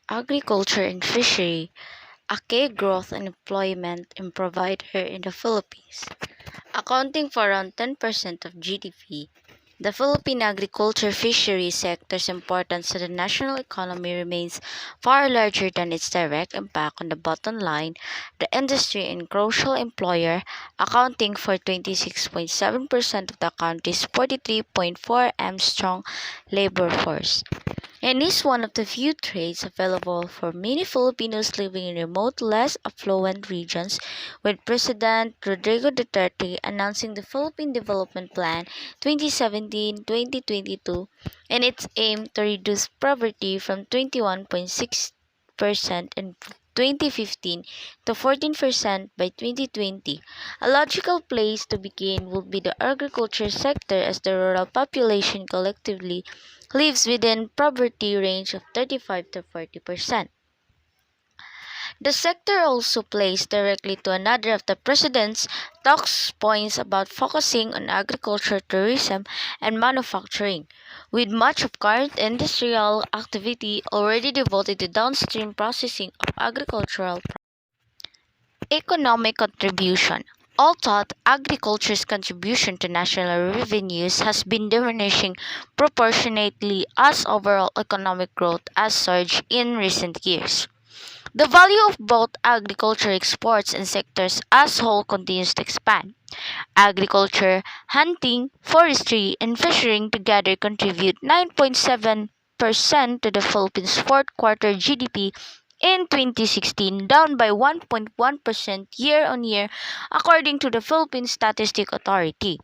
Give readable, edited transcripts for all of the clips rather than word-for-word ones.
Agriculture and fishery, a key growth and employment provider in the Philippines. Accounting for around 10% of GDP, the Philippine agriculture fishery sector's importance to the national economy remains far larger than its direct impact on the bottom line. The industry and crucial employer, accounting for 26.7% of the country's 43.4 M strong labor force, and is one of the few trades available for many Filipinos living in remote, less affluent regions, with President Rodrigo Duterte announcing the Philippine Development Plan 2017-2022 and its aim to reduce poverty from 21.6% in 2015 to 14% by 2020. A logical place to begin would be the agriculture sector, as the rural population collectively lives within poverty range of 35 to 40%. The sector also plays directly to another of the President's talks points about focusing on agriculture, tourism, and manufacturing, with much of current industrial activity already devoted to downstream processing of agricultural products. Economic contribution. Although agriculture's contribution to national revenues has been diminishing proportionately as overall economic growth has surged in recent years, the value of both agriculture exports and sectors as whole continues to expand. Agriculture, hunting, forestry, and fishing together contribute 9.7% to the Philippines' fourth quarter GDP in 2016, down by 1.1% year on year, according to the Philippine Statistic Authority.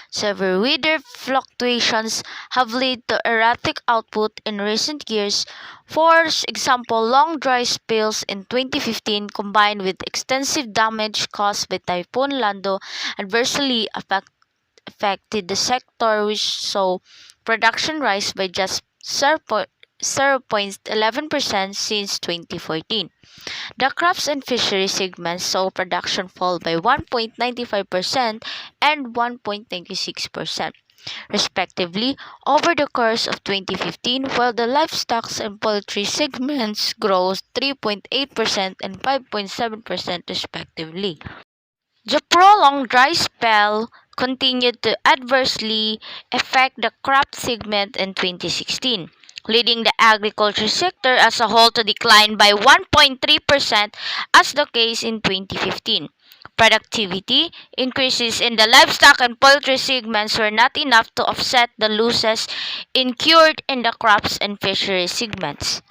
Severe weather fluctuations have led to erratic output in recent years. For example, long dry spells in 2015 combined with extensive damage caused by Typhoon Lando adversely affected the sector, which saw production rise by just 0.11% since 2014. The crops and fisheries segments saw production fall by 1.95% and 1.96%, respectively, over the course of 2015, while the livestock and poultry segments grows 3.8% and 5.7% respectively. The prolonged dry spell continued to adversely affect the crop segment in 2016, leading the agriculture sector as a whole to decline by 1.3% as the case in 2015. Productivity increases in the livestock and poultry segments were not enough to offset the losses incurred in the crops and fisheries segments.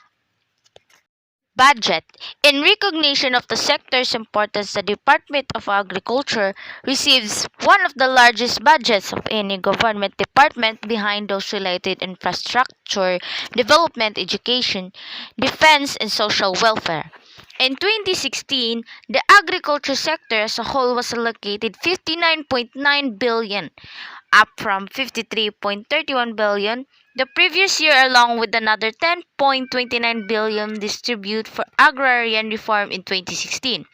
Budget. In recognition of the sector's importance, the Department of Agriculture receives one of the largest budgets of any government department behind those related infrastructure, development, education, defense, and social welfare. In 2016, the agriculture sector as a whole was allocated 59.9 billion, up from 53.31 billion the previous year, along with another 10.29 billion distributed for agrarian reform in 2016.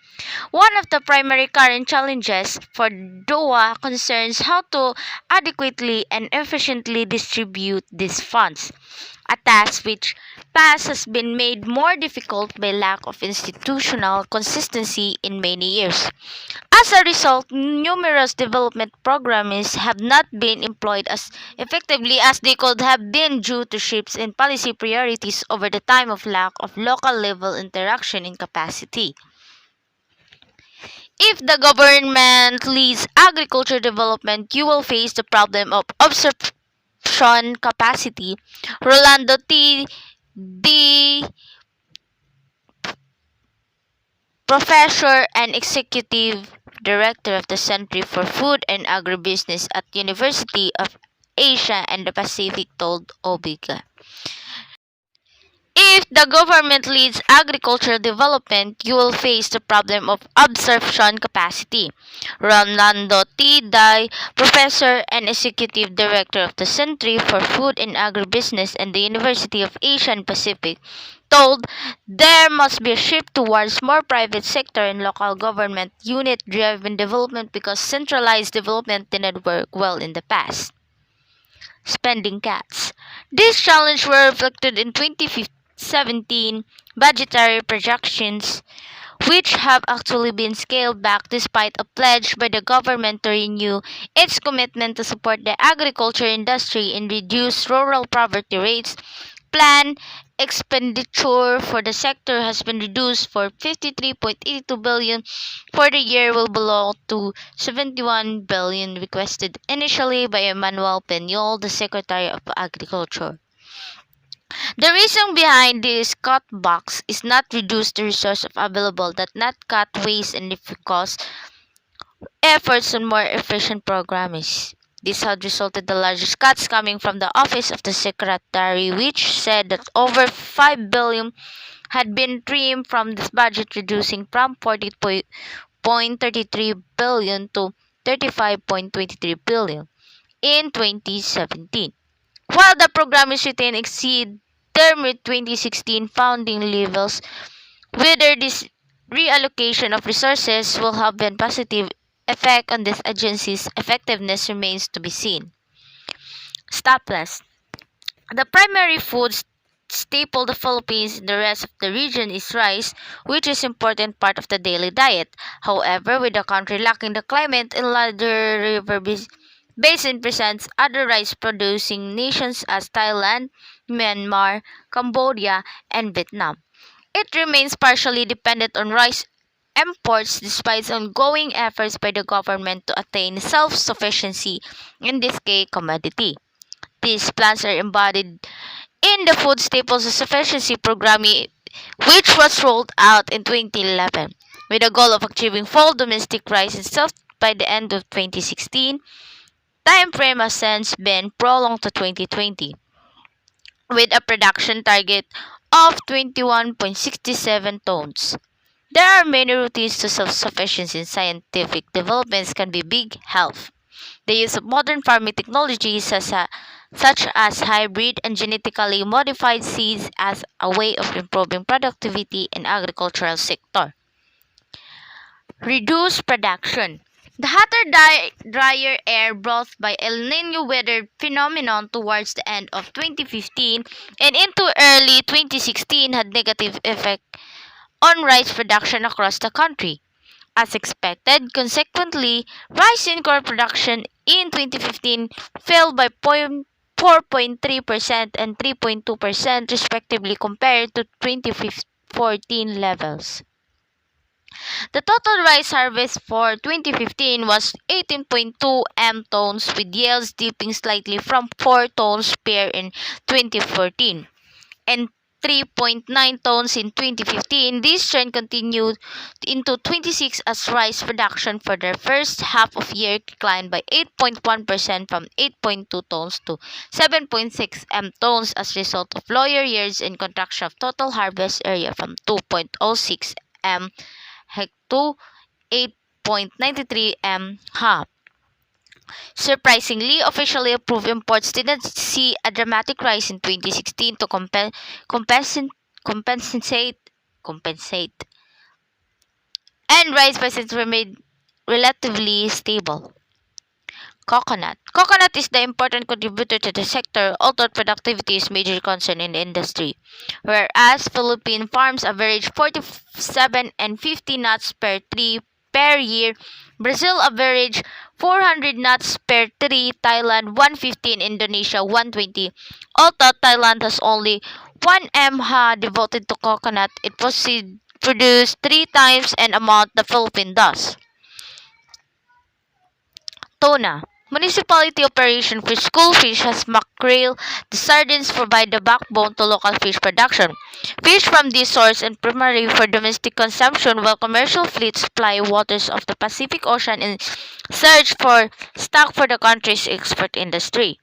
One of the primary current challenges for DOA concerns how to adequately and efficiently distribute these funds, a task which past has been made more difficult by lack of institutional consistency in many years. As a result, numerous development programs have not been employed as effectively as they could have been due to shifts in policy priorities over the time of lack of local level interaction and capacity. If the government leads agriculture development, you will face the problem of absorption capacity. Rolando T. D. Professor and Executive Director of the Center for Food and Agribusiness at University of Asia and the Pacific, told Obiga. If the government leads agricultural development, you will face the problem of absorption capacity. Rolando T. Dai, Professor and Executive Director of the Center for Food and Agribusiness and the University of Asia and Pacific, told there must be a shift towards more private sector and local government unit-driven development because centralized development did not work well in the past. Spending cuts. This challenge were reflected in 2015 2017 budgetary projections, which have actually been scaled back despite a pledge by the government to renew its commitment to support the agriculture industry and reduce rural poverty rates. Planned expenditure for the sector has been reduced for 53.82 billion for the year will belong to 71 billion requested initially by Emmanuel Peñol, the Secretary of Agriculture. The reason behind this cutbacks is not reduce the resource available, that not cut waste and focus efforts on more efficient programs. This had resulted the largest cuts coming from the office of the secretary, which said that over 5 billion had been trimmed from this budget, reducing from 40.33 billion to 35.23 billion in 2017. While the program is retained exceed their 2016 founding levels, whether this reallocation of resources will have a positive effect on this agency's effectiveness remains to be seen. Stop loss. The primary food staple the Philippines and the rest of the region is rice, which is an important part of the daily diet. However, with the country lacking the climate and larger basin presents other rice-producing nations as Thailand, Myanmar, Cambodia, and Vietnam. It remains partially dependent on rice imports despite ongoing efforts by the government to attain self-sufficiency in this key commodity. These plans are embodied in the Food Staples Sufficiency Program, which was rolled out in 2011, with the goal of achieving full domestic rice and stuff by the end of 2016. Time frame has since been prolonged to 2020, with a production target of 21.67 tons. There are many routes to self-sufficiency in scientific developments can be big help. The use of modern farming technologies such as hybrid and genetically modified seeds as a way of improving productivity in agricultural sector. Reduce production. The hotter, drier air brought by El Nino weather phenomenon towards the end of 2015 and into early 2016 had negative effect on rice production across the country. As expected, consequently, rice in core production in 2015 fell by 4.3% and 3.2% respectively compared to 2014 levels. The total rice harvest for 2015 was 18.2 m tons, with yields dipping slightly from 4 tons per year in 2014 and 3.9 tons in 2015. This trend continued into 26 as rice production for the first half of year declined by 8.1% from 8.2 tons to 7.6 m tons as a result of lower yields and contraction of total harvest area from 2.06 m to 8.93 m ha. Surprisingly, officially approved imports did not see a dramatic rise in 2016 to compensate, and rice prices remained relatively stable. Coconut. Coconut is the important contributor to the sector, although productivity is major concern in the industry. Whereas Philippine farms average 47 and 50 nuts per tree per year, Brazil average 400 nuts per tree, Thailand 115, Indonesia 120. Although Thailand has only 1 ha devoted to coconut, it produces 3 times an amount the Philippines does. Tuna. Municipality operation for school fish has mackerel. The sardines provide the backbone to local fish production. Fish from this source and primarily for domestic consumption, while commercial fleets supply waters of the Pacific Ocean in search for stock for the country's export industry.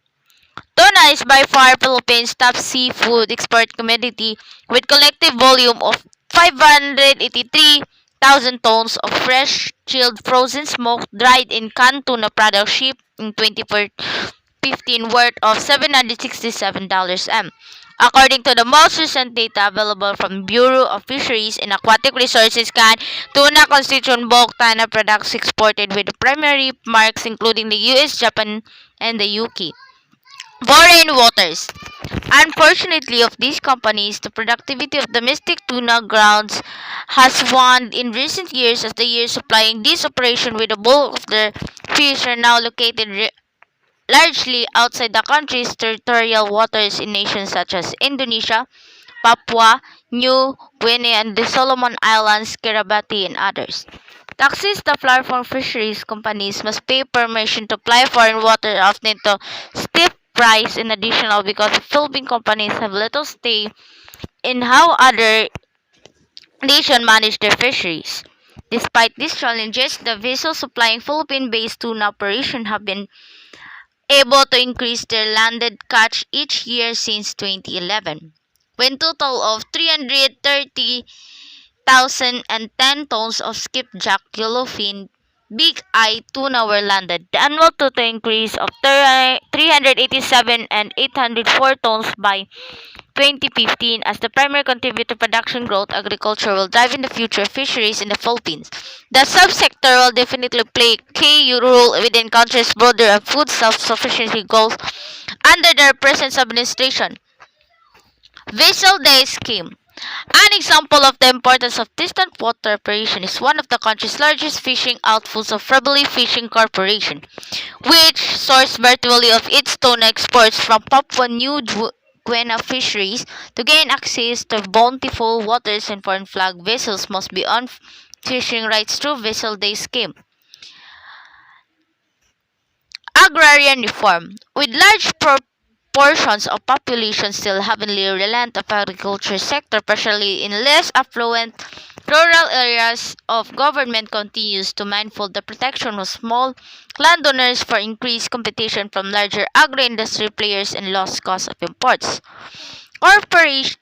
Tuna is by far Philippines' top seafood export commodity with collective volume of 583,000 tons of fresh, chilled, frozen, smoked, dried, and canned tuna products shipped in 2015 worth of $767 m. According to the most recent data available from Bureau of Fisheries and Aquatic Resources, tuna constitute bulk tuna products exported with primary markets including the US, Japan, and the UK. Foreign waters. Unfortunately, of these companies, the productivity of domestic tuna grounds has waned in recent years as the years supplying this operation with the bulk of their fish are now located largely outside the country's territorial waters in nations such as Indonesia, Papua, New Guinea, and the Solomon Islands, Kiribati, and others. Taxes the platform fisheries companies must pay permission to fly foreign water often to steep price in additional because the Philippine companies have little say in how other nations manage their fisheries. Despite these challenges, the vessels supplying Philippine-based tuna operation have been able to increase their landed catch each year since 2011, when total of 330,010 tons of skipjack, yellowfin, big eye tuna were landed. The annual total increase of 387 and 804 tons by 2015 as the primary contributor to production growth. Agriculture will drive in the future fisheries in the Philippines. The subsector will definitely play a key role within country's broader food self-sufficiency goals under the present administration. Vessel Day Scheme. An example of the importance of distant water operation is one of the country's largest fishing outputs of Frebeli Fishing Corporation, which sources virtually of its tuna exports from Papua New Guinea fisheries. To gain access to bountiful waters and foreign flag vessels must be on fishing rights through Vessel Day Scheme. Agrarian reform. With large portions of population still heavily reliant on agriculture sector, particularly in less affluent rural areas of government continues to mindful the protection of small landowners for increased competition from larger agro-industry players and lost cost of imports. Corporation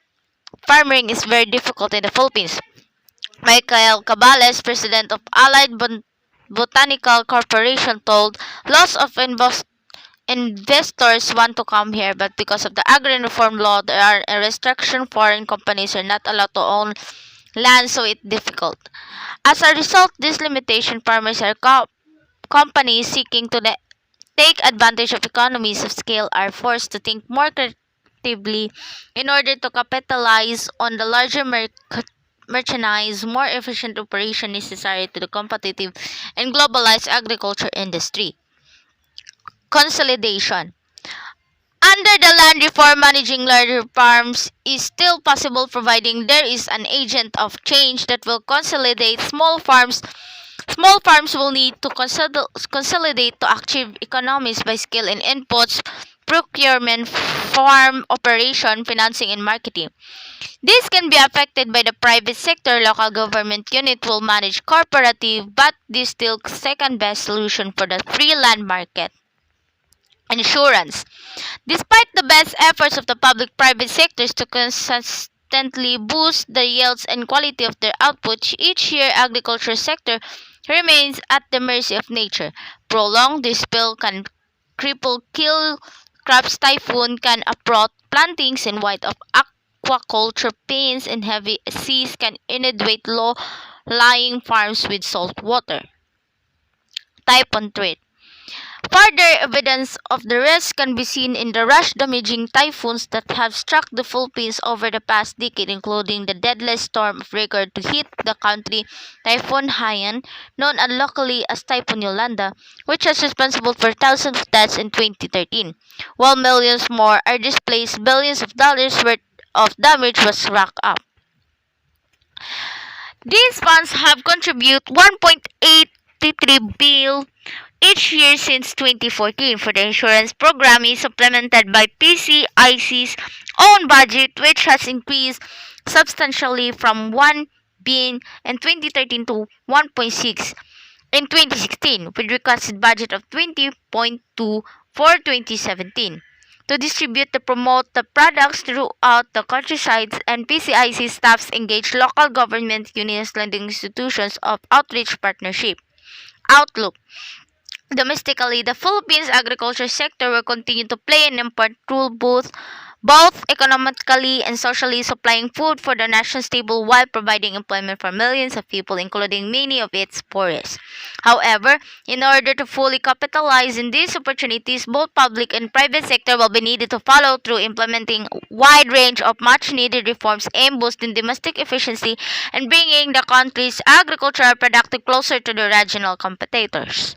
farming is very difficult in the Philippines. Michael Cabales, president of Allied Botanical Corporation, told lots of investors want to come here, but because of the agrarian reform law, there are a restriction. Foreign companies are not allowed to own land, so it's difficult. As a result, this limitation farmers are companies seeking to take advantage of economies of scale are forced to think more creatively in order to capitalize on the larger merchandise, more efficient operation necessary to the competitive and globalized agriculture industry. Consolidation. Under the land reform, managing larger farms is still possible providing there is an agent of change that will consolidate small farms. Small farms will need to consolidate to achieve economies by scale in inputs, procurement, farm operation, financing, and marketing. This can be affected by the private sector. Local government unit will manage cooperative, but this still second best solution for the free land market. Insurance. Despite the best efforts of the public-private sectors to consistently boost the yields and quality of their output, each year agriculture sector remains at the mercy of nature. Prolonged this spell can kill crops, typhoon can uproot plantings, and white of aquaculture pains and heavy seas can inundate low-lying farms with salt water. Typhoon threat. Further evidence of the risk can be seen in the rash-damaging typhoons that have struck the Philippines over the past decade, including the deadliest storm of record to hit the country, Typhoon Haiyan, known locally as Typhoon Yolanda, which was responsible for thousands of deaths in 2013. While millions more are displaced, billions of dollars worth of damage was racked up. These funds have contributed 1.83 billion each year since 2014 for the insurance program is supplemented by PCIC's own budget, which has increased substantially from 1 billion in 2013 to 1.6 in 2016, with requested budget of 20.2 for 2017. To distribute to promote the products throughout the countryside, and PCIC staffs engage local government units, lending institutions of outreach partnership. Outlook. Domestically, the Philippines agriculture sector will continue to play an important role both both economically and socially supplying food for the nation's table while providing employment for millions of people, including many of its poorest. However, in order to fully capitalize in these opportunities, both public and private sector will be needed to follow through implementing a wide range of much needed reforms aimed boosting domestic efficiency and bringing the country's agricultural productive closer to the regional competitors.